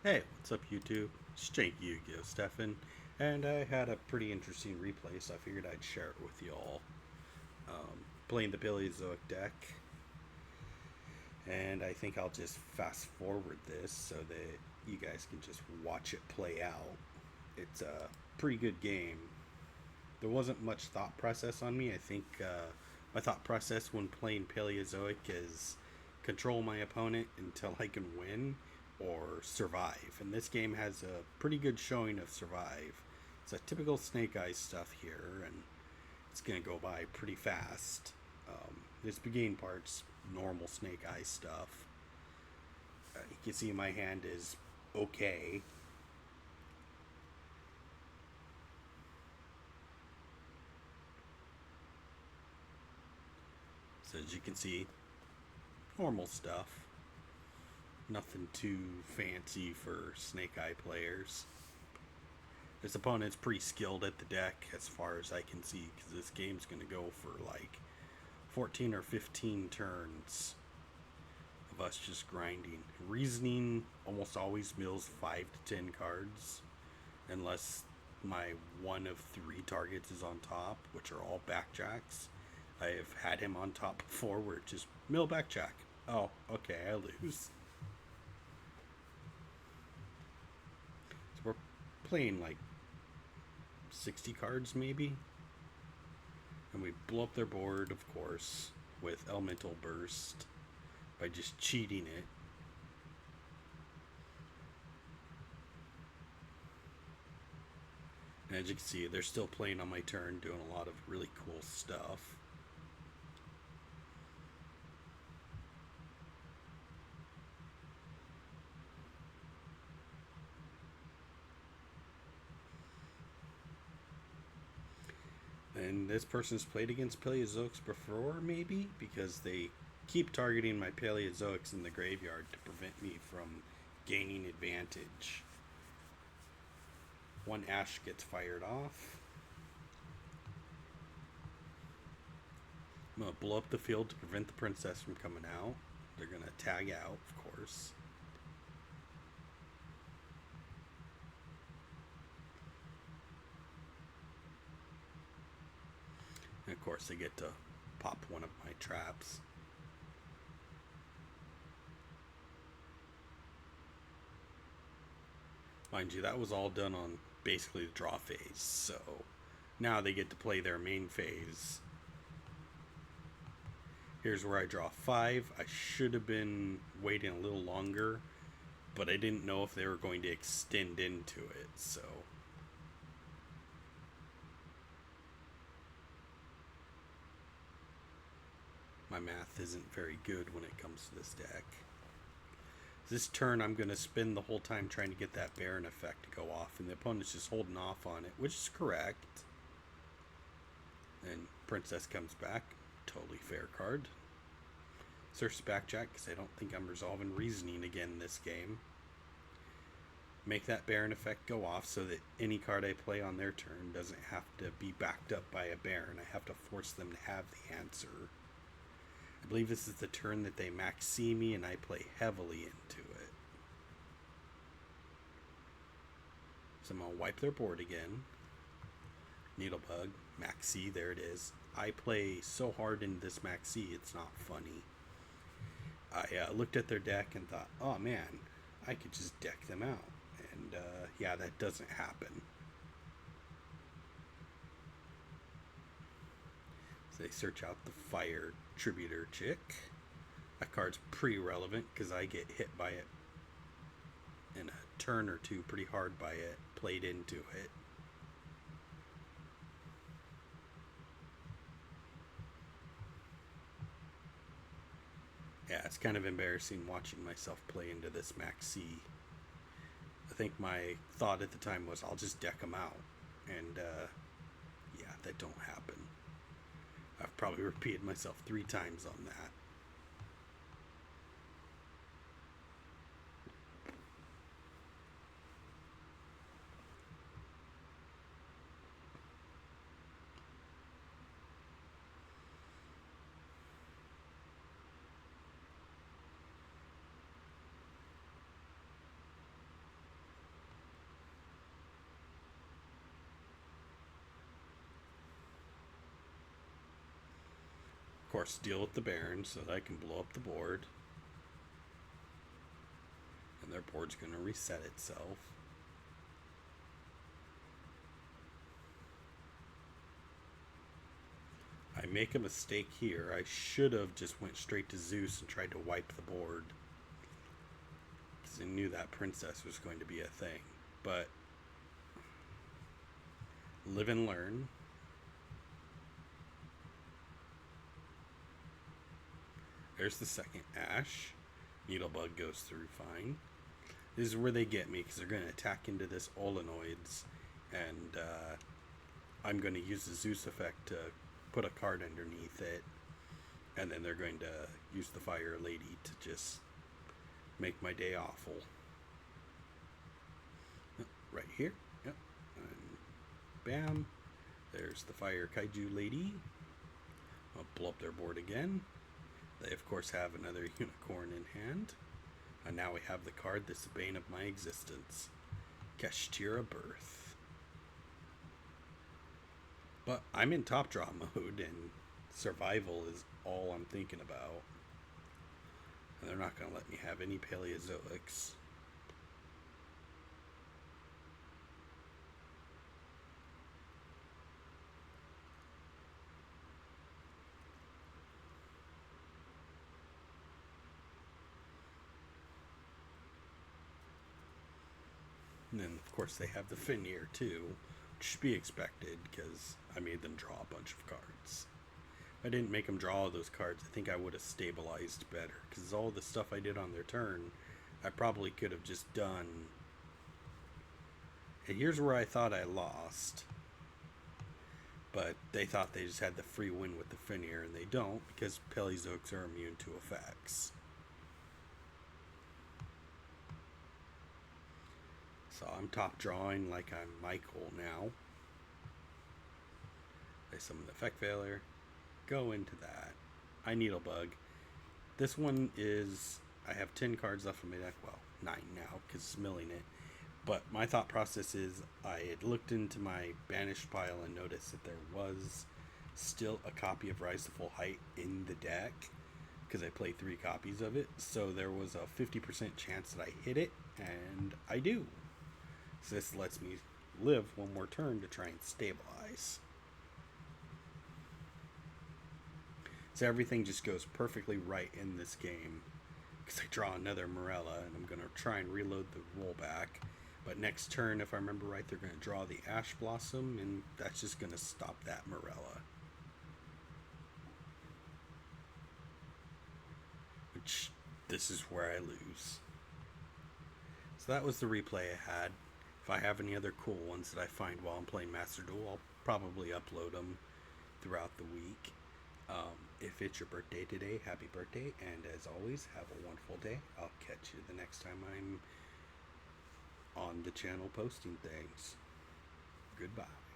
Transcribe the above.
Hey, what's up, YouTube? It's JankyYGO, Stefan, and I had a pretty interesting replay, so I figured I'd share it with y'all. Playing the Paleozoic deck, and I think I'll just fast forward this so that you guys can just watch it play out. It's a pretty good game. There wasn't much thought process on me. I think my thought process when playing Paleozoic is control my opponent until I can win or survive. And this game has a pretty good showing of survive. It's a typical Snake Eyes stuff here, and it's going to go by pretty fast. This beginning part's normal Snake Eyes stuff. You can see my hand is okay. So as you can see, normal stuff. Nothing too fancy for Snake Eye players. This opponent's pretty skilled at the deck as far as I can see, because this game's going to go for like 14 or 15 turns of us just grinding. Reasoning almost always mills 5 to 10 cards, unless my one of 3 targets is on top, which are all backjacks. I have had him on top before where it just mill backjack. Oh, okay, I lose. So we're playing like 60 cards maybe. And we blow up their board, of course, with Elemental Burst by just cheating it. And as you can see, they're still playing on my turn, doing a lot of really cool stuff. And this person's played against Paleozoics before, maybe, because they keep targeting my Paleozoics in the graveyard to prevent me from gaining advantage. One Ash gets fired off. I'm going to blow up the field to prevent the princess from coming out. They're going to tag out, of course. And of course, they get to pop one of my traps. Mind you, that was all done on basically the draw phase, so now they get to play their main phase. Here's where I draw 5. I should have been waiting a little longer, but I didn't know if they were going to extend into it, so my math isn't very good when it comes to this deck. This turn I'm going to spend the whole time trying to get that Baron effect to go off, and the opponent's just holding off on it, which is correct. And Princess comes back, totally fair card. Search backjack because I don't think I'm resolving reasoning again this game. Make that Baron effect go off so that any card I play on their turn doesn't have to be backed up by a Baron. I have to force them to have the answer. I believe this is the turn that they maxi me and I play heavily into it. So I'm going to wipe their board again. Needlebug, maxi, there it is. I play so hard in this maxi, it's not funny. I looked at their deck and thought, oh man, I could just deck them out. And yeah, that doesn't happen. So they search out the Fire Tributor chick. That card's pretty relevant because I get hit by it in a turn or two pretty hard by it, played into it. Yeah, it's kind of embarrassing watching myself play into this maxi. I think my thought at the time was I'll just deck them out. And yeah, that don't happen. I've probably repeated myself 3 times on that. course, deal with the Baron so that I can blow up the board. And their board's going to reset itself. I make a mistake here. I should have just went straight to Zeus and tried to wipe the board, because I knew that princess was going to be a thing. But live and learn. There's the second Ash. Needlebug goes through fine. This is where they get me, because they're going to attack into this Olenoids, and I'm going to use the Zeus effect to put a card underneath it, and then they're going to use the Fire Lady to just make my day awful. Right here. Yep. And bam. There's the Fire Kaiju Lady. I'll blow up their board again. They, of course, have another unicorn in hand. And now we have the card that's the bane of my existence. Kashtira Birth. But I'm in top draw mode, and survival is all I'm thinking about. And they're not going to let me have any Paleozoics. And then, of course, they have the Fenrir, too, which should be expected, because I made them draw a bunch of cards. If I didn't make them draw all those cards, I think I would have stabilized better, because all the stuff I did on their turn, I probably could have just done. And here's where I thought I lost. But they thought they just had the free win with the Fenrir, and they don't, because Paleozoics are immune to effects. So I'm top drawing like I'm Michael now. They summon the effect failure. Go into that. I Needlebug. This one is, I have 10 cards left in my deck. Well, 9 now, because it's milling it. But my thought process is, I had looked into my banished pile and noticed that there was still a copy of Rise to Full Height in the deck, because I played 3 copies of it. So there was a 50% chance that I hit it, and I do. So this lets me live one more turn to try and stabilize. So everything just goes perfectly right in this game, because I draw another Morella, and I'm going to try and reload the rollback. But next turn, if I remember right, they're going to draw the Ash Blossom, and that's just going to stop that Morella. Which, this is where I lose. So that was the replay I had. If I have any other cool ones that I find while I'm playing Master Duel, I'll probably upload them throughout the week. If it's your birthday today, happy birthday, and as always, have a wonderful day. I'll catch you the next time I'm on the channel posting things. Goodbye.